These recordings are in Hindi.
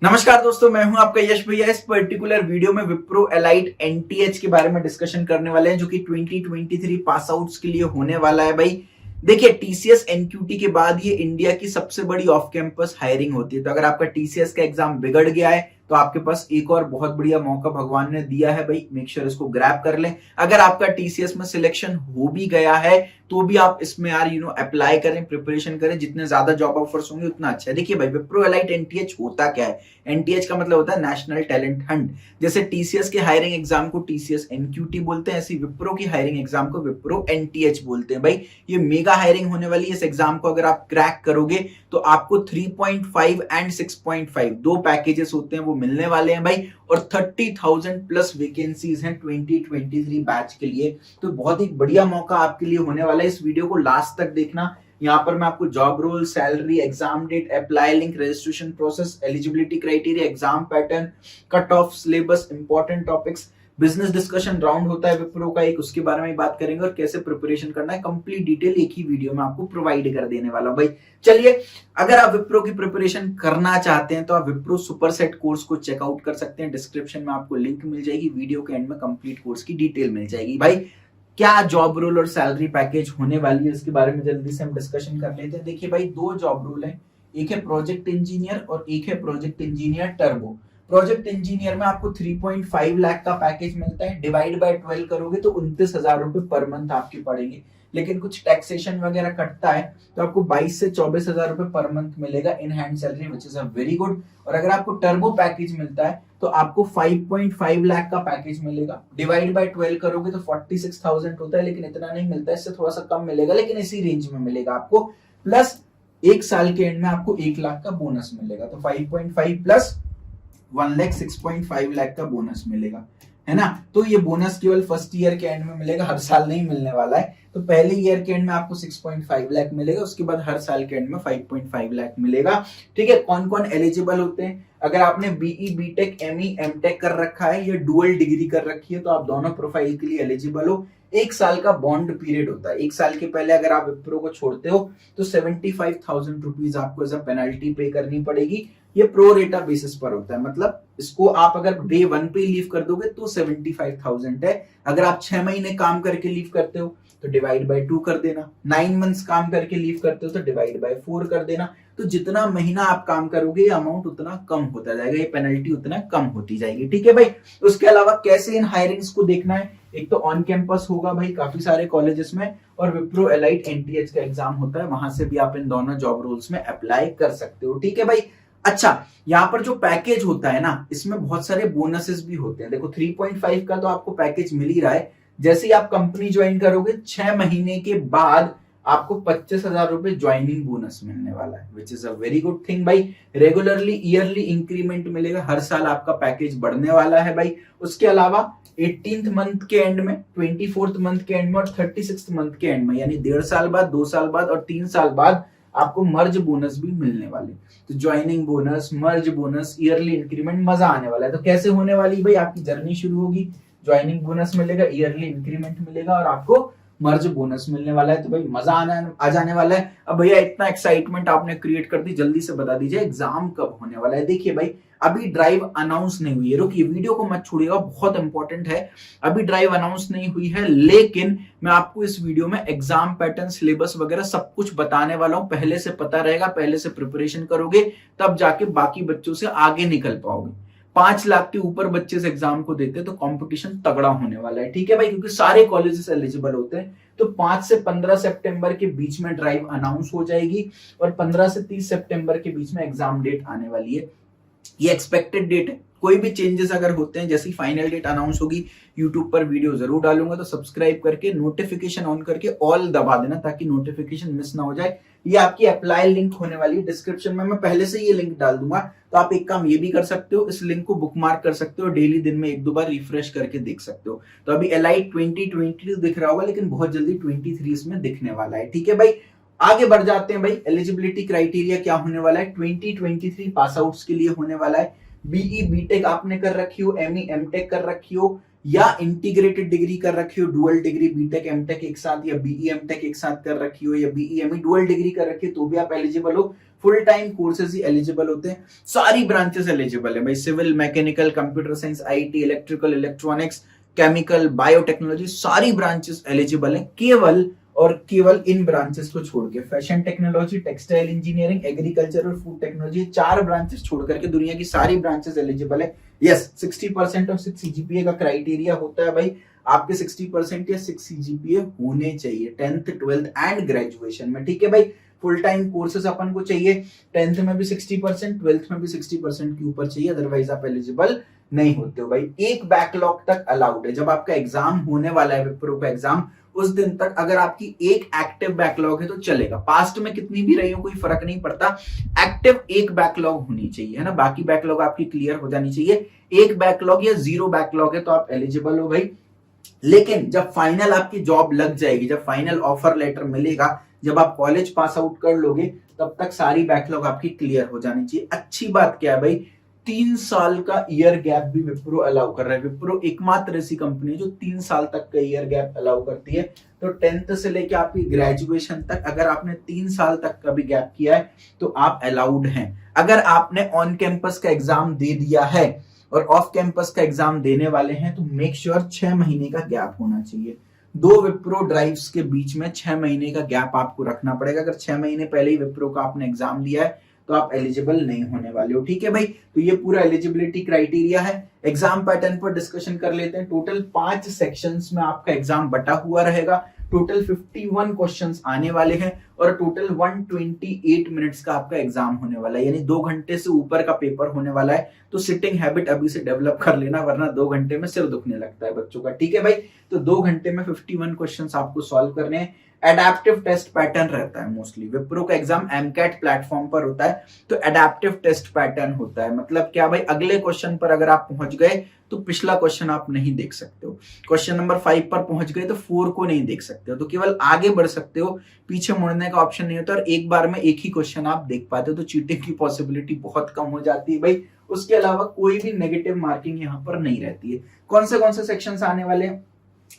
नमस्कार दोस्तों, मैं हूं आपका यश भैया। इस पर्टिकुलर वीडियो में विप्रो एलाइट एनटीएच के बारे में डिस्कशन करने वाले हैं, जो कि 2023 पास आउट्स के लिए होने वाला है। भाई देखिए, टीसीएस एनक्यूटी के बाद ये इंडिया की सबसे बड़ी ऑफ कैंपस हायरिंग होती है। तो अगर आपका टीसीएस का एग्जाम बिगड़ गया है तो आपके पास एक और बहुत बढ़िया मौका भगवान ने दिया है। भाई मेक श्योर इसको ग्रैब कर लें। अगर आपका टीसीएस में सिलेक्शन हो भी गया है तो भी आप इसमें अप्लाई करें, प्रिपरेशन करें। जितने ज्यादा जॉब ऑफर्स होंगे उतना अच्छा है। देखिए भाई, विप्रो एलाइट एनटीएच होता क्या है? एनटीएच का मतलब होता है नेशनल टैलेंट हंट। जैसे टीसीएस के हायरिंग एग्जाम को टीसीएस एनक्यूटी बोलते हैं, ऐसे विप्रो की हायरिंग एग्जाम को विप्रो एनटीएच बोलते हैं। भाई ये मेगा हायरिंग होने वाली है। इस एग्जाम को अगर आप क्रैक करोगे तो आपको 3.5 एंड 6.5 दो पैकेजेस होते हैं वो मिलने वाले हैं भाई। और 30,000 प्लस वैकेंसीज हैं 2023 बैच के लिए। तो बहुत ही बढ़िया मौका आपके लिए होने वाला है। इस वीडियो को लास्ट तक देखना। यहाँ पर मैं आपको job role, salary, exam date, apply link, registration process, eligibility criteria, exam pattern, cut off, syllabus, important topics, business discussion round होता है विप्रो का एक, उसके बारे में बात करेंगे और कैसे प्रिपरेशन करना है। कंप्लीट डिटेल एक ही वीडियो में आपको प्रोवाइड कर देने वाला हूं भाई। चलिए, अगर आप विप्रो की प्रिपरेशन करना चाहते हैं तो आप विप्रो सुपर सेट कोर्स को चेकआउट कर सकते हैं। डिस्क्रिप्शन में आपको लिंक मिल जाएगी, वीडियो के एंड में कंप्लीट कोर्स की डिटेल मिल जाएगी। भाई क्या जॉब रोल और सैलरी पैकेज होने वाली है इसके बारे में जल्दी से हम डिस्कशन कर लेते हैं। देखिए भाई, दो जॉब रोल है, एक है प्रोजेक्ट इंजीनियर और एक है project engineer turbo. Project engineer में आपको 3.5 लाख का पैकेज मिलता है। डिवाइड बाय 12 करोगे तो 29,000 रुपए पर मंथ आपके पड़ेंगे। लेकिन कुछ टैक्सेशन वगैरह कटता है तो आपको 22 से 24,000 रुपए पर मंथ मिलेगा in hand salary, which is a very good. और अगर आपको टर्बो पैकेज मिलता है तो आपको 5.5 लाख का पैकेज मिलेगा। डिवाइड बाय 12 करोगे तो 46,000 होता है, लेकिन इतना नहीं मिलता है, इससे थोड़ा सा कम मिलेगा, लेकिन इसी रेंज में मिलेगा आपको। प्लस एक साल के एंड में आपको 1 लाख का बोनस मिलेगा। तो 5.5 प्लस 1 लाख 6.5 लाख का बोनस मिलेगा, है ना। तो ये बोनस केवल फर्स्ट ईयर के एंड में मिलेगा, हर साल नहीं मिलने वाला है। तो पहले ईयर के एंड में आपको 6.5 लाख मिलेगा, उसके बाद हर साल के एंड में 5.5 लाख मिलेगा। ठीक है। कौन कौन एलिजिबल होते हैं? अगर आपने बीई, बीटेक, एमई, एमटेक कर रखा है या डुअल डिग्री कर रखी है तो आप दोनों प्रोफाइल के लिए एलिजिबल हो। 1 साल का बॉन्ड पीरियड होता है। 1 साल के पहले अगर आप विप्रो को छोड़ते हो तो 75,000 रुपीज आपको एज अ पेनल्टी पे करनी पड़ेगी। ये प्रो रेटा बेसिस पर होता है, मतलब इसको आप अगर डे 1 पे लीव कर दोगे तो 75,000 है। अगर आप 6 महीने काम करके लीव करते हो तो डिवाइड बाय 2 कर देना। 9 मंथ्स काम करके लीव करते हो तो डिवाइड बाय 4 कर देना। तो जितना महीना आप काम करोगे ये अमाउंट उतना कम होता जाएगा, ये पेनल्टी उतना कम होती जाएगी। ठीक है भाई। उसके अलावा कैसे इन हायरिंग्स को देखना है? एक तो ऑन कैंपस होगा भाई काफी सारे कॉलेजेस में, और विप्रो एलाइट एनटीएच का एग्जाम होता है, वहां से भी आप इन दोनों जॉब रोल्स में अप्लाई कर सकते हो। ठीक है भाई। अच्छा, यहाँ पर जो पैकेज होता है ना, इसमें बहुत सारे बोनसेस भी होते हैं। देखो 3.5 का तो आपको पैकेज मिल ही रहा है। जैसे ही आप कंपनी ज्वाइन करोगे 6 महीने के बाद आपको 25,000 रुपए ज्वाइनिंग बोनस मिलने वाला है, which is a very good thing भाई। रेगुलरली ईयरली इंक्रीमेंट मिलेगा, हर साल आपका पैकेज बढ़ने वाला है भाई। उसके अलावा 18th मंथ के एंड में, 24th मंथ के एंड में और 36th मंथ के एंड में, यानी 1.5 साल बाद, 2 साल बाद और 3 साल बाद आपको मर्ज बोनस भी मिलने वाले। तो ज्वाइनिंग बोनस, मर्ज बोनस, ईयरली इंक्रीमेंट, मजा आने वाला है। तो कैसे होने वाली भाई? आपकी जर्नी शुरू होगी, ज्वाइनिंग बोनस मिलेगा, ईयरली इंक्रीमेंट मिलेगा और आपको मर्ज बोनस मिलने वाला है। तो भाई मजा आ जाने वाला है। अब भैया इतना एक्साइटमेंट आपने क्रिएट कर दी, जल्दी से बता दीजिए एग्जाम कब होने वाला है। देखिए भाई, अभी ड्राइव अनाउंस नहीं हुई है। रुकिए, वीडियो को मत छोड़िएगा, बहुत इंपॉर्टेंट है। अभी ड्राइव अनाउंस नहीं हुई है, लेकिन मैं आपको इस वीडियो में एग्जाम पैटर्न, सिलेबस वगैरह सब कुछ बताने वाला हूं। पहले से पता रहेगा, पहले से प्रिपरेशन करोगे तब जाके बाकी बच्चों से आगे निकल पाओगे। 5 लाख के ऊपर बच्चे इस एग्जाम को देते हैं तो कंपटीशन तगड़ा होने वाला है। ठीक है भाई, क्योंकि सारे कॉलेजेस एलिजिबल होते हैं। तो 5 से 15 सितंबर के बीच में ड्राइव अनाउंस हो जाएगी और 15 से 30 सितंबर के बीच में एग्जाम डेट आने वाली है। ये एक्सपेक्टेड डेट है। कोई भी चेंजेस अगर होते हैं, जैसी फाइनल डेट अनाउंस होगी यूट्यूब पर वीडियो जरूर डालूंगा। तो सब्सक्राइब करके नोटिफिकेशन ऑन करके ऑल दबा देना ताकि नोटिफिकेशन मिस ना हो जाए। ये आपकी अप्लाई लिंक होने वाली है, डिस्क्रिप्शन में मैं पहले से ये लिंक डाल दूंगा। तो आप एक काम ये भी कर सकते हो, इस लिंक को बुकमार्क कर सकते हो, डेली दिन में 1-2 बार रिफ्रेश करके देख सकते हो। तो अभी एलाइट 2022 दिख रहा होगा, लेकिन बहुत जल्दी 23 इसमें दिखने वाला है। ठीक है भाई, आगे बढ़ जाते हैं भाई। एलिजिबिलिटी क्राइटेरिया क्या होने वाला है? 2023 पास आउट्स के लिए होने वाला है। बीई, बीटेक आपने कर रखी हो, एमई, एमटेक कर रखी हो, या इंटीग्रेटेड डिग्री कर रखी हो, डुअल डिग्री बीटेक एमटेक एक साथ, या बीई एमटेक एक साथ कर रखी हो, या बीई एमई डुअल डिग्री कर रखी है तो भी आप एलिजिबल हो। फुल टाइम कोर्सेज ही एलिजिबल होते हैं, सारी ब्रांचेस एलिजिबल है भाई, civil, mechanical, computer science, IT, electrical, electronics, chemical, biotechnology, सारी ब्रांचेस एलिजिबल है। केवल और केवल इन ब्रांचेस को छोड़ के fashion technology, textile engineering, agriculture और फूड टेक्नोलॉजी, 4 ब्रांचेस छोड़ करके दुनिया की सारी ब्रांचेस एलिजिबल है। यस, 60% ऑफ 6 सीजीपीए का क्राइटेरिया होता है भाई, आपके 60% या 6 सीजीपीए होने चाहिए 10th 12th एंड ग्रेजुएशन में। ठीक है भाई, फुल टाइम कोर्सेज अपन को चाहिए, 10th में भी 60%, 12th में भी 60% के ऊपर चाहिए, अदरवाइज आप एलिजिबल नहीं होते हो भाई। एक बैकलॉग तक अलाउड है, जब आपका एग्जाम होने वाला है विप्रो का एग्जाम, उस दिन तक अगर आपकी एक एक्टिव बैकलॉग है तो चलेगा, पास्ट में कितनी भी रही हो कोई फर्क नहीं पड़ता, एक्टिव एक बैकलॉग होनी चाहिए, है ना, बाकी बैकलॉग आपकी क्लियर हो जानी चाहिए। एक बैकलॉग या 0 बैकलॉग है तो आप एलिजिबल हो भाई। लेकिन जब फाइनल आपकी जॉब लग जाएगी, जब फाइनल ऑफर लेटर मिलेगा, जब आप कॉलेज पास आउट कर लोगे, तब तक सारी बैकलॉग आपकी क्लियर हो जानी चाहिए। अच्छी बात क्या है भाई, 3 साल का ईयर गैप भी विप्रो अलाउ कर रहा है। विप्रो एकमात्र ऐसी कंपनी है जो 3 साल तक का ईयर गैप अलाउ करती है। तो 10th से लेके आपकी ग्रेजुएशन तक अगर आपने 3 साल तक का भी गैप किया है तो आप अलाउड हैं। अगर आपने ऑन कैंपस का एग्जाम दे दिया है और ऑफ कैंपस का एग्जाम देने वाले हैं तो मेक श्योर 6 महीने का गैप होना चाहिए। 2 विप्रो ड्राइव्स के बीच में 6 महीने का गैप आपको रखना पड़ेगा। अगर 6 महीने पहले ही विप्रो का आपने एग्जाम दिया है तो आप एलिजिबल नहीं होने वाले हो। ठीक है भाई, तो ये पूरा एलिजिबिलिटी क्राइटेरिया है। एग्जाम पैटर्न पर डिस्कशन कर लेते हैं। टोटल 5 सेक्शंस में आपका एग्जाम बटा हुआ रहेगा। टोटल 51 क्वेश्चंस आने वाले हैं और टोटल 128 मिनट्स का आपका एग्जाम होने वाला है, यानी 2 घंटे से ऊपर का पेपर होने वाला है। तो सिटिंग हैबिट अभी से डेवलप कर लेना, वरना 2 घंटे में सिर दुखने लगता है बच्चों का। ठीक है भाई, तो 2 घंटे में 51 क्वेश्चंस आपको सॉल्व करने हैं। एडेप्टिव टेस्ट पैटर्न रहता है मोस्टली, विप्रो का एग्जाम एमकैट प्लेटफॉर्म पर होता है तो एडेप्टिव टेस्ट पैटर्न होता है। मतलब क्या भाई, अगले क्वेश्चन पर अगर आप पहुंच गए तो पिछला क्वेश्चन आप नहीं देख सकते हो, क्वेश्चन नंबर 5 पर पहुंच गए तो 4 को नहीं देख सकते हो, तो केवल आगे बढ़ सकते हो, पीछे मुड़ने का ऑप्शन नहीं होता और एक बार में एक ही क्वेश्चन आप देख पाते हो, तो चीटिंग की पॉसिबिलिटी बहुत कम हो जाती है भाई। उसके अलावा कोई भी नेगेटिव मार्किंग यहाँ पर नहीं रहती है। कौन से सेक्शंस आने वाले हैं?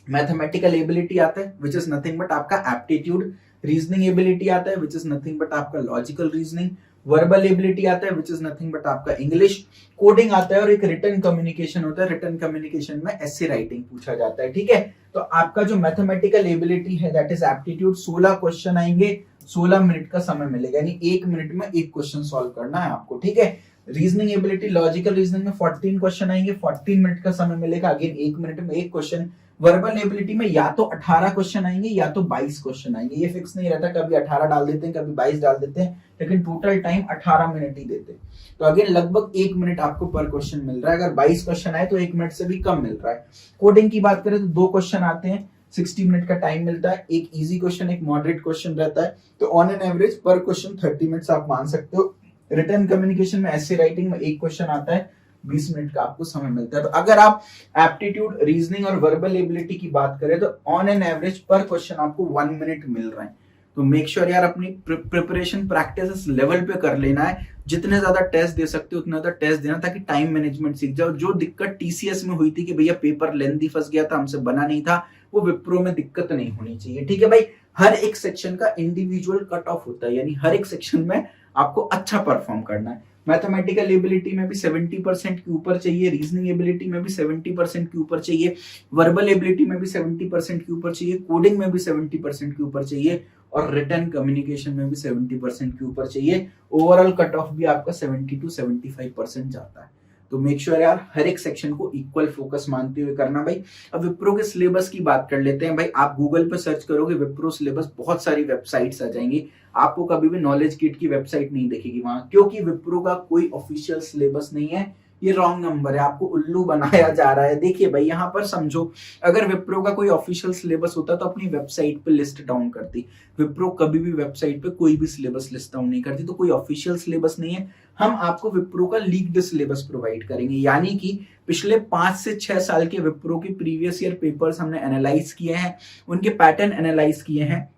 मैथमेटिकल एबिलिटी आता है विच इज नथिंग बट आपका एप्टीट्यूड, रीजनिंग एबिलिटी आता है विच इज नथिंग बट आपका लॉजिकल रीजनिंग, वर्बल एबिलिटी आता है विच इज नथिंग बट आपका इंग्लिश, कोडिंग आता है और एक रिटन कम्युनिकेशन होता है। रिटन कम्युनिकेशन में एसे राइटिंग पूछा जाता है। ठीक है, तो आपका जो मैथमेटिकल एबिलिटी है दैट इज एप्टीट्यूड, 16 क्वेश्चन आएंगे, 16 मिनट का समय मिलेगा, यानी 1 मिनट में एक क्वेश्चन सॉल्व करना है आपको। ठीक है, रीजनिंग एबिलिटी, लॉजिकल रीजनिंग में 14 क्वेश्चन आएंगे, 14 मिनट का समय मिलेगा, अगेन 1 मिनट में एक क्वेश्चन। वर्बल एबिलिटी में या तो 18 क्वेश्चन आएंगे या तो 22 क्वेश्चन आएंगे, ये फिक्स नहीं रहता, कभी 18 डाल देते हैं, कभी 22 डाल देते हैं, लेकिन टोटल टाइम 18 मिनट ही देते हैं। तो अगेन लगभग 1 मिनट आपको पर क्वेश्चन मिल रहा है। अगर 22 क्वेश्चन आए तो 1 मिनट से भी कम मिल रहा है। कोडिंग की बात करें तो 2 क्वेश्चन आते हैं, 60 मिनट का टाइम मिलता है, एक इजी क्वेश्चन एक मॉडरेट क्वेश्चन रहता है, तो ऑन एन एवरेज पर क्वेश्चन 30 मिनट्स आप मान सकते हो। रिटन कम्युनिकेशन में ऐसे राइटिंग में एक क्वेश्चन आता है, 20 मिनट का आपको समय मिलता है। तो अगर आप एप्टीट्यूड, रीजनिंग और वर्बल एबिलिटी की बात करें तो ऑन एन एवरेज पर क्वेश्चन आपको 1 मिनट मिल रहा है। तो मेक श्योर यार अपनी प्रिपरेशन प्रैक्टिस इस लेवल पे कर लेना है, जितने ज्यादा टेस्ट दे सकते हो उतना ज्यादा टेस्ट देना, ताकि टाइम मैनेजमेंट सीख जाओ। जो दिक्कत टीसीएस में हुई थी कि भैया पेपर लेंथी फंस गया था, हमसे बना नहीं था, वो विप्रो में दिक्कत नहीं होनी चाहिए। ठीक है भाई, हर एक सेक्शन का इंडिविजुअल कट ऑफ होता है, यानी हर एक सेक्शन में आपको अच्छा परफॉर्म करना है। मैथमेटिकल एबिलिटी में भी 70% के ऊपर चाहिए, रीजनिंग एबिलिटी में भी 70% के ऊपर चाहिए, वर्बल एबिलिटी में भी 70% के ऊपर चाहिए, कोडिंग में भी 70% के ऊपर चाहिए और रिटन कम्युनिकेशन में भी 70% के ऊपर चाहिए। ओवरऑल कट ऑफ भी आपका 70 to 75% जाता है। तो मेक श्योर यार हर एक सेक्शन को इक्वल फोकस मानते हुए करना भाई। अब विप्रो के सिलेबस की बात कर लेते हैं भाई। आप गूगल पे सर्च करोगे विप्रो सिलेबस, बहुत सारी वेबसाइट्स आ जाएंगी, आपको कभी भी नॉलेज किट की वेबसाइट नहीं दिखेगी वहां, क्योंकि विप्रो का कोई ऑफिशियल सिलेबस नहीं है। ये रॉन्ग नंबर है, आपको उल्लू बनाया जा रहा है। देखिए भाई, यहाँ पर समझो, अगर विप्रो का कोई ऑफिशियल सिलेबस होता तो अपनी वेबसाइट पे लिस्ट डाउन करती। विप्रो कभी भी वेबसाइट पे कोई भी सिलेबस लिस्ट डाउन नहीं करती, तो कोई ऑफिशियल सिलेबस नहीं है। हम आपको विप्रो का लीक्ड सिलेबस प्रोवाइड करेंगे, यानी कि पिछले 5 से 6 साल के विप्रो के प्रीवियस ईयर पेपर्स हमने एनालाइज किए हैं, उनके पैटर्न एनालाइज किए हैं,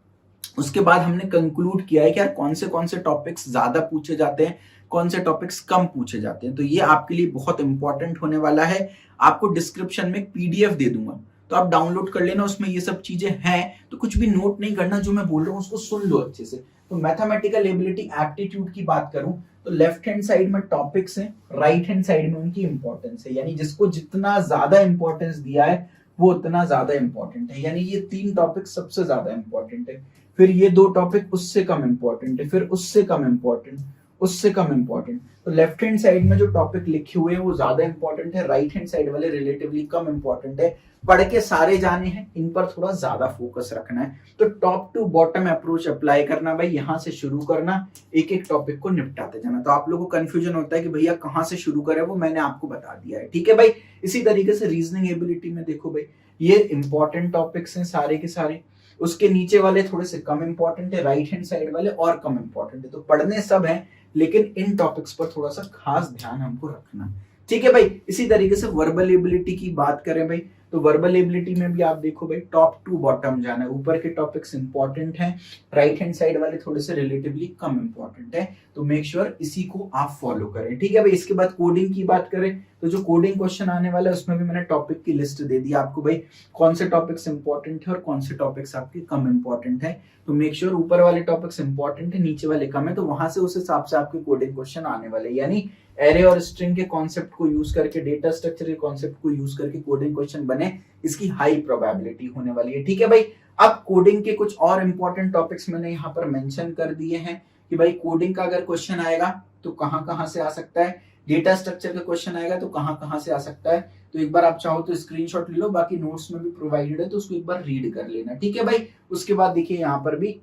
उसके बाद हमने कंक्लूड किया है कि यार कौन से टॉपिक्स ज्यादा पूछे जाते हैं, कौन से टॉपिक्स कम पूछे जाते हैं। तो ये आपके लिए बहुत इंपॉर्टेंट होने वाला है। आपको डिस्क्रिप्शन में पीडीएफ दे दूंगा, तो आप डाउनलोड कर लेना, उसमें ये सब चीजें हैं। तो कुछ भी नोट नहीं करना, जो मैं बोल रहा हूँ उसको सुन लो अच्छे से। तो मैथमेटिकल एबिलिटी एप्टीट्यूड की बात करूं तो लेफ्ट हैंड साइड में टॉपिक्स हैं, राइट हैंड साइड में उनकी इंपॉर्टेंस है। यानी जिसको जितना ज्यादा इंपॉर्टेंस दिया है वो उतना ज्यादा इंपॉर्टेंट है। यानी ये 3 टॉपिक सबसे ज्यादा इंपॉर्टेंट है, फिर ये 2 टॉपिक उससे कम इंपॉर्टेंट है, फिर उससे कम इंपॉर्टेंट, उससे कम इंपॉर्टेंट। तो लेफ्ट हैंड साइड में जो टॉपिक लिखे हुए हैं वो ज्यादा इंपॉर्टेंट है, राइट हैंड साइड वाले रिलेटिवली कम इंपॉर्टेंट है। पढ़ के सारे जाने हैं, इन पर थोड़ा ज्यादा फोकस रखना है। तो top to bottom approach apply करना भाई, यहां से शुरू करना, एक एक टॉपिक को निपटाते जाना। तो आप लोगों को कंफ्यूजन होता है कि भैया कहां से शुरू करें, वो मैंने आपको बता दिया है, ठीक है भाई। इसी तरीके से रीजनिंग एबिलिटी में देखो भाई, ये इंपॉर्टेंट टॉपिक्स हैं सारे के सारे, उसके नीचे वाले थोड़े से कम इंपॉर्टेंट है, राइट हैंड साइड वाले और कम इंपॉर्टेंट है। तो पढ़ने सब हैं, लेकिन इन टॉपिक्स पर थोड़ा सा खास ध्यान हमको रखना, ठीक है भाई। इसी तरीके से वर्बल एबिलिटी की बात करें भाई, तो वर्बल एबिलिटी में भी आप देखो भाई, टॉप टू बॉटम जाना है। ऊपर के टॉपिक्स इंपॉर्टेंट हैं, राइट हैंड साइड वाले थोड़े से रिलेटिवली कम इंपॉर्टेंट है। तो मेक श्योर इसी को आप फॉलो करें, ठीक है भाई। इसके बाद कोडिंग की बात करें तो जो कोडिंग क्वेश्चन आने वाला है उसमें भी मैंने टॉपिक की लिस्ट दे दी आपको भाई, कौन से टॉपिक्स इंपॉर्टेंट है और कौन से टॉपिक्स आपके कम इंपॉर्टेंट है। तो मेक श्योर ऊपर वाले टॉपिक्स इंपॉर्टेंट है, नीचे वाले कम है, तो वहां से उस हिसाब से आपके कोडिंग क्वेश्चन आने वाले। यानी एरे और स्ट्रिंग के कॉन्सेप्ट को यूज करके, डेटा स्ट्रक्चर के कॉन्सेप्ट को यूज करके कोडिंग क्वेश्चन बने, इसकी हाई प्रोबेबिलिटी होने वाली है, ठीक है भाई। अब कोडिंग के कुछ और इंपॉर्टेंट टॉपिक्स मैंने यहाँ पर मेंशन कर दिए हैं कि भाई कोडिंग का अगर क्वेश्चन आएगा तो कहां कहां से आ सकता है, डेटा स्ट्रक्चर का क्वेश्चन आएगा तो कहां कहां से आ सकता है। तो एक बार आप चाहो तो स्क्रीनशॉट ले लो, बाकी नोट्स में भी प्रोवाइडेड है, तो उसको एक बार रीड कर लेना, ठीक है भाई। उसके बाद देखिए यहाँ पर भी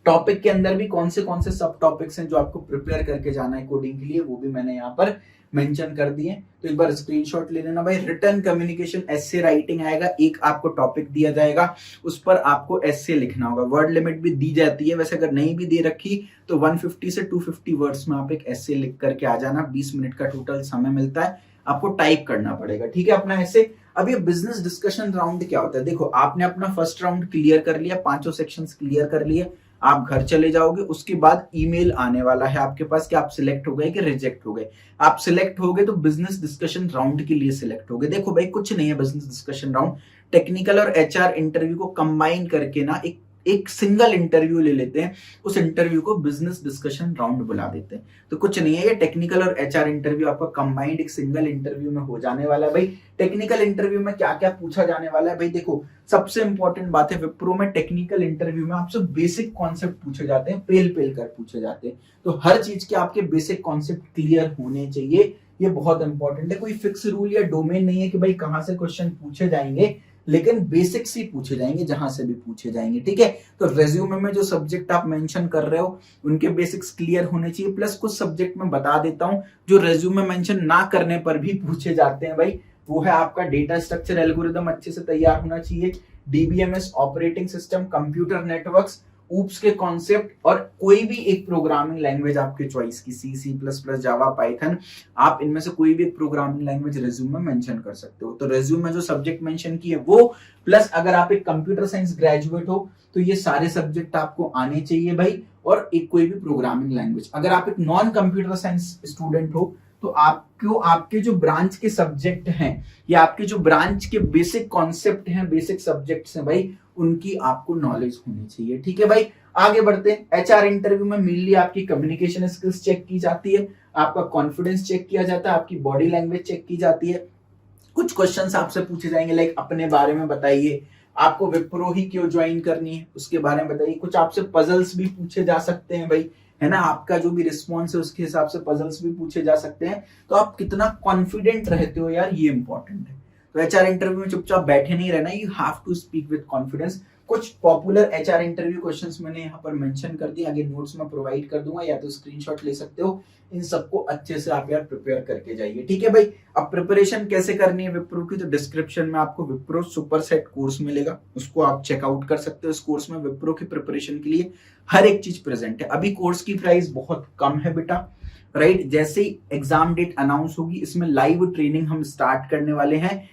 टॉपिक के अंदर भी कौन से सब टॉपिक्स हैं जो आपको प्रिपेयर करके जाना है कोडिंग के लिए, वो भी मैंने यहाँ पर मेंशन कर दिए। तो एक बार स्क्रीनशॉट ले लेना भाई। रिटर्न कम्युनिकेशन एस्से राइटिंग आएगा, एक आपको टॉपिक दिया जाएगा, उस पर आपको एस्से लिखना होगा। वर्ड लिमिट भी दी जाती है, वैसे अगर नहीं भी दे रखी तो 150 से 250 वर्ड्स में आप एक एस्से लिख करके आ जाना। 20 मिनट का टोटल समय मिलता है, आपको टाइप करना पड़ेगा, ठीक है अपना ऐसे। अब ये बिजनेस डिस्कशन राउंड क्या होता है, देखो आपने अपना फर्स्ट राउंड क्लियर कर लिया, 5 सेक्शंस क्लियर कर लिए, आप घर चले जाओगे। उसके बाद ईमेल आने वाला है आपके पास कि आप सिलेक्ट हो गए कि रिजेक्ट हो गए। आप सिलेक्ट हो गए तो बिजनेस डिस्कशन राउंड के लिए सिलेक्ट हो गए। देखो भाई कुछ नहीं है बिजनेस डिस्कशन राउंड, टेक्निकल और एचआर इंटरव्यू को कंबाइन करके ना एक सिंगल इंटरव्यू ले लेते हैं, उस इंटरव्यू को बिजनेस डिस्कशन राउंड बुला देते हैं। तो कुछ नहीं है, ये टेक्निकल और एचआर इंटरव्यू आपका कंबाइंड एक सिंगल इंटरव्यू में हो जाने वाला है भाई। टेक्निकल इंटरव्यू में क्या क्या पूछा जाने वाला है भाई, देखो सबसे इंपॉर्टेंट बात है, विप्रो में टेक्निकल इंटरव्यू में आपसे बेसिक कॉन्सेप्ट पूछे जाते हैं, पेल पेल कर पूछे जाते हैं। तो हर चीज के आपके बेसिक कॉन्सेप्ट क्लियर होने चाहिए, ये बहुत इंपॉर्टेंट है। कोई फिक्स रूल या डोमेन नहीं है कि भाई कहां से क्वेश्चन पूछे जाएंगे, लेकिन बेसिक्स ही पूछे जाएंगे जहां से भी पूछे जाएंगे, ठीक है। तो रेज्यूमे में जो सब्जेक्ट आप मेंशन कर रहे हो उनके बेसिक्स क्लियर होने चाहिए। प्लस कुछ सब्जेक्ट में बता देता हूं जो रेज्यूमे मेंशन ना करने पर भी पूछे जाते हैं भाई, वो है आपका डेटा स्ट्रक्चर एल्गोरिदम अच्छे से तैयार होना चाहिए, DBMS operating system, computer networks, oops के कॉन्सेप्ट, और कोई भी एक प्रोग्रामिंग लैंग्वेज आपके चॉइस की, सी प्लस प्लस, जावा, पाइथन, आप इनमें से कोई भी एक प्रोग्रामिंग लैंग्वेज रेज्यूम में मेंशन कर सकते हो। तो रेज्यूम में जो सब्जेक्ट मेंशन किए वो, प्लस अगर आप एक कंप्यूटर साइंस ग्रेजुएट हो तो ये सारे सब्जेक्ट आपको आने चाहिए भाई, और एक कोई भी प्रोग्रामिंग लैंग्वेज। अगर आप एक नॉन कंप्यूटर साइंस स्टूडेंट हो तो आपको आपके जो ब्रांच के सब्जेक्ट हैं या आपके जो ब्रांच के बेसिक कॉन्सेप्ट हैं, बेसिक सब्जेक्ट्स हैं भाई, उनकी आपको नॉलेज होनी चाहिए, ठीक है भाई। आगे बढ़ते हैं। एचआर इंटरव्यू में मेनली आपकी कम्युनिकेशन स्किल्स चेक की जाती है, आपका कॉन्फिडेंस चेक किया जाता है, आपकी बॉडी लैंग्वेज चेक की जाती है। कुछ क्वेश्चंस आपसे पूछे जाएंगे, लाइक अपने बारे में बताइए, आपको विप्रो ही क्यों ज्वाइन करनी है उसके बारे में बताइए। कुछ आपसे पजल्स भी पूछे जा सकते हैं भाई, है ना, आपका जो भी रिस्पॉन्स है उसके हिसाब से पजल्स भी पूछे जा सकते हैं। तो आप कितना कॉन्फिडेंट रहते हो यार, ये इंपॉर्टेंट है। तो एचआर इंटरव्यू में चुपचाप बैठे नहीं रहना, you have to speak with confidence. कुछ पॉपुलर एचआर इंटरव्यू क्वेश्चंस मैंने यहाँ पर मेंशन कर दिए, आगे नोट्स में प्रोवाइड कर दूंगा, या तो स्क्रीनशॉट ले सकते हो। इन सबको अच्छे से आप यार प्रिपेयर करके जाइए, ठीक है भाई। अब प्रिपरेशन कैसे करनी है विप्रो की, तो डिस्क्रिप्शन में आपको विप्रो सुपर सेट कोर्स मिलेगा, उसको आप चेकआउट कर सकते हो। इस कोर्स में विप्रो की प्रिपरेशन के लिए हर एक चीज प्रेजेंट है। अभी कोर्स की प्राइस बहुत कम है बेटा, राइट। जैसे ही एग्जाम डेट अनाउंस होगी, इसमें लाइव ट्रेनिंग हम स्टार्ट करने वाले हैं।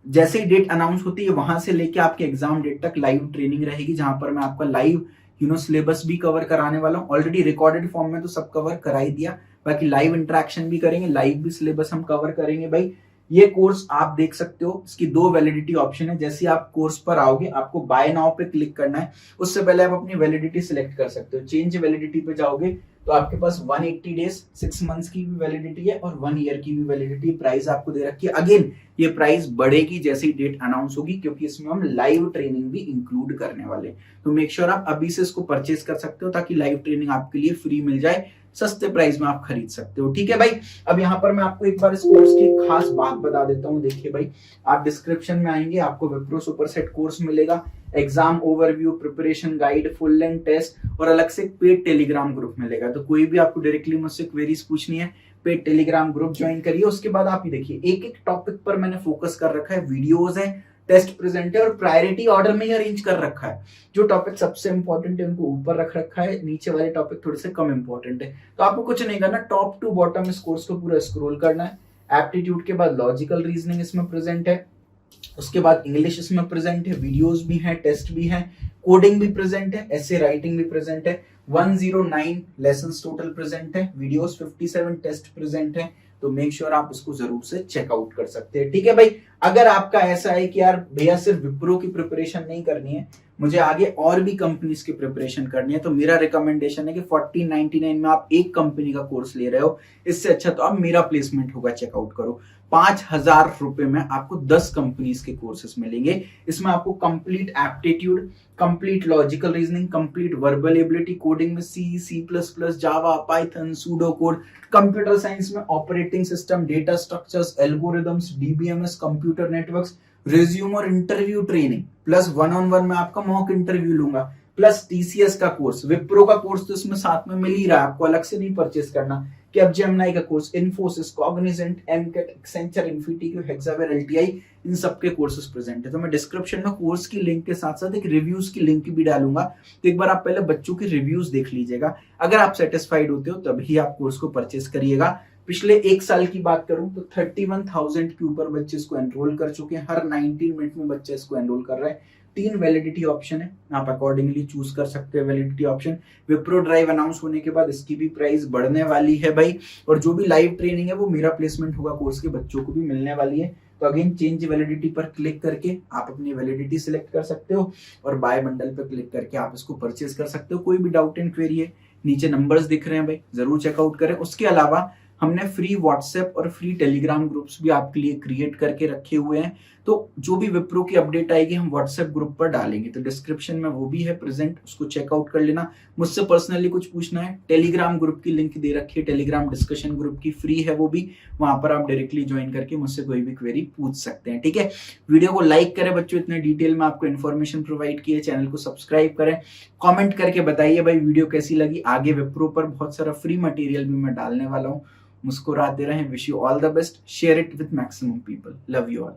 जैसे ही डेट अनाउंस होती है वहां से लेके आपके एग्जाम डेट तक लाइव ट्रेनिंग रहेगी, जहां पर मैं आपका लाइव सिलेबस भी कवर कराने वाला हूँ। ऑलरेडी रिकॉर्डेड फॉर्म में तो सब कवर करा ही दिया, बाकी लाइव इंटरेक्शन भी करेंगे, लाइव भी सिलेबस हम कवर करेंगे भाई। ये कोर्स आप देख सकते हो, इसकी 2 वैलिडिटी ऑप्शन है। जैसे आप कोर्स पर आओगे आपको बाय नाउ पे क्लिक करना है, उससे पहले आप अपनी वैलिडिटी सिलेक्ट कर सकते हो। चेंज वैलिडिटी पे जाओगे तो आपके पास 180 डेज 6 मंथ्स की भी वैलिडिटी है और 1 ईयर की भी वैलिडिटी। प्राइस आपको दे रखी है। अगेन ये प्राइस बढ़ेगी जैसे ही डेट अनाउंस होगी, क्योंकि इसमें हम लाइव ट्रेनिंग भी इंक्लूड करने वाले हैं। तो मेक श्योर आप अभी से इसको परचेज कर सकते हो ताकि लाइव ट्रेनिंग आपके लिए फ्री मिल जाए, सस्ते प्राइस में आप खरीद सकते हो। ठीक है भाई। अब यहाँ पर मैं आपको एक बार इस कोर्स की एक खास बात बता देता हूँ। देखिए भाई, आप डिस्क्रिप्शन में आएंगे, आपको विप्रो सुपर सेट कोर्स मिलेगा, exam overview, preparation guide, full length test और अलग से पेड टेलीग्राम ग्रुप मिलेगा। तो कोई भी आपको डायरेक्टली मुझसे क्वेरीज पूछनी है, पेड टेलीग्राम ग्रुप ज्वाइन करिए। उसके बाद आप ये देखिए, एक एक टॉपिक पर मैंने फोकस कर रखा है, वीडियोज है, टेस्ट प्रेजेंट है और प्रायोरिटी ऑर्डर में ही अरेंज कर रखा है। जो टॉपिक सबसे इंपॉर्टेंट है उनको ऊपर रख रखा है, नीचे वाले टॉपिक थोड़े से कम इंपॉर्टेंट है। तो आपको कुछ नहीं करना, टॉप टू बॉटम इस कोर्स को पूरा स्क्रॉल करना है। एप्टीट्यूड के बाद लॉजिकल रीजनिंग इसमें प्रेजेंट है, उसके बाद इंग्लिश इसमें प्रेजेंट है, वीडियोस भी हैं, टेस्ट भी हैं, कोडिंग भी प्रेजेंट है, ऐसे राइटिंग भी प्रेजेंट है। 109 लेसन्स टोटल प्रेजेंट है, वीडियोस 57, टेस्ट प्रेजेंट है। तो मेक श्योर आप इसको जरूर से चेकआउट कर सकते हैं। ठीक है भाई। अगर आपका ऐसा है कि यार भैया सिर्फ विप्रो की प्रिपरेशन नहीं करनी है, मुझे आगे और भी कंपनीज की प्रिपरेशन करनी है, तो मेरा रिकमेंडेशन है कि 1499 में आप एक कंपनी का कोर्स ले रहे हो, इससे अच्छा तो आप मेरा प्लेसमेंट होगा चेकआउट करो। 5000 रुपए में आपको 10 कंपनीज के कोर्सेस मिलेंगे। इसमें आपको complete aptitude, complete logical reasoning, complete verbal ability, coding में C, C++, Java, Python, pseudo code, computer science में operating system, data structures, algorithms, DBMS, computer networks, resume और इंटरव्यू ट्रेनिंग, प्लस 1-on-1 में आपका मॉक इंटरव्यू लूंगा, प्लस TCS का कोर्स, विप्रो का कोर्स तो इसमें साथ में मिल ही रहा है, आपको अलग से नहीं परचेस करना। कैपजेमिनी का course, Infosys, Cognizant, AMCAT, Accenture, infinity, Hexaware, LTI, इन सबके कोर्सेज प्रेजेंट है। तो मैं डिस्क्रिप्शन में कोर्स की लिंक के साथ साथ एक रिव्यूज की लिंक भी डालूंगा, तो एक बार आप पहले बच्चों के रिव्यूज देख लीजिएगा। अगर आप सेटिस्फाइड होते हो तभी आप कोर्स को परचेस करिएगा। पिछले 1 साल की बात करूं तो 31,000 के ऊपर बच्चे इसको एनरोल कर चुके हैं। हर 19 मिनट में बच्चे इसको एनरोल कर रहे हैं। 3 वैलिडिटी ऑप्शन है, आप अकॉर्डिंगली चूज कर सकते हैं validity option. Wipro drive announce होने के बाद इसकी भी प्राइस बढ़ने वाली है भाई, और जो भी लाइव ट्रेनिंग है वो मेरा प्लेसमेंट होगा कोर्स के बच्चों को भी मिलने वाली है। तो अगेन चेंज वैलिडिटी पर क्लिक करके आप अपनी वैलिडिटी सिलेक्ट कर सकते हो और बाय बंडल पर क्लिक करके आप इसको परचेज कर सकते हो। कोई भी डाउट एंड क्वेरी है, नीचे नंबर्स दिख रहे हैं भाई, जरूर चेकआउट करें। उसके अलावा हमने फ्री व्हाट्सएप और फ्री टेलीग्राम ग्रुप्स भी आपके लिए क्रिएट करके रखे हुए हैं। तो जो भी विप्रो की अपडेट आएगी हम व्हाट्सएप ग्रुप पर डालेंगे, तो डिस्क्रिप्शन में वो भी है प्रेजेंट, उसको चेकआउट कर लेना। मुझसे पर्सनली कुछ पूछना है, टेलीग्राम ग्रुप की लिंक दे रखी है, टेलीग्राम डिस्कशन ग्रुप की, फ्री है वो भी, वहां पर आप डायरेक्टली ज्वाइन करके मुझसे कोई भी क्वेरी पूछ सकते हैं। ठीक है। वीडियो को लाइक करें बच्चों, इतने डिटेल में आपको इन्फॉर्मेशन प्रोवाइड की है। चैनल को सब्सक्राइब करें, कॉमेंट करके बताइए भाई वीडियो कैसी लगी। आगे विप्रो पर बहुत सारा फ्री मटेरियल भी मैं डालने वाला हूँ। मुस्कुराते रहें। Wish you all the best. Share it with maximum people. Love you all.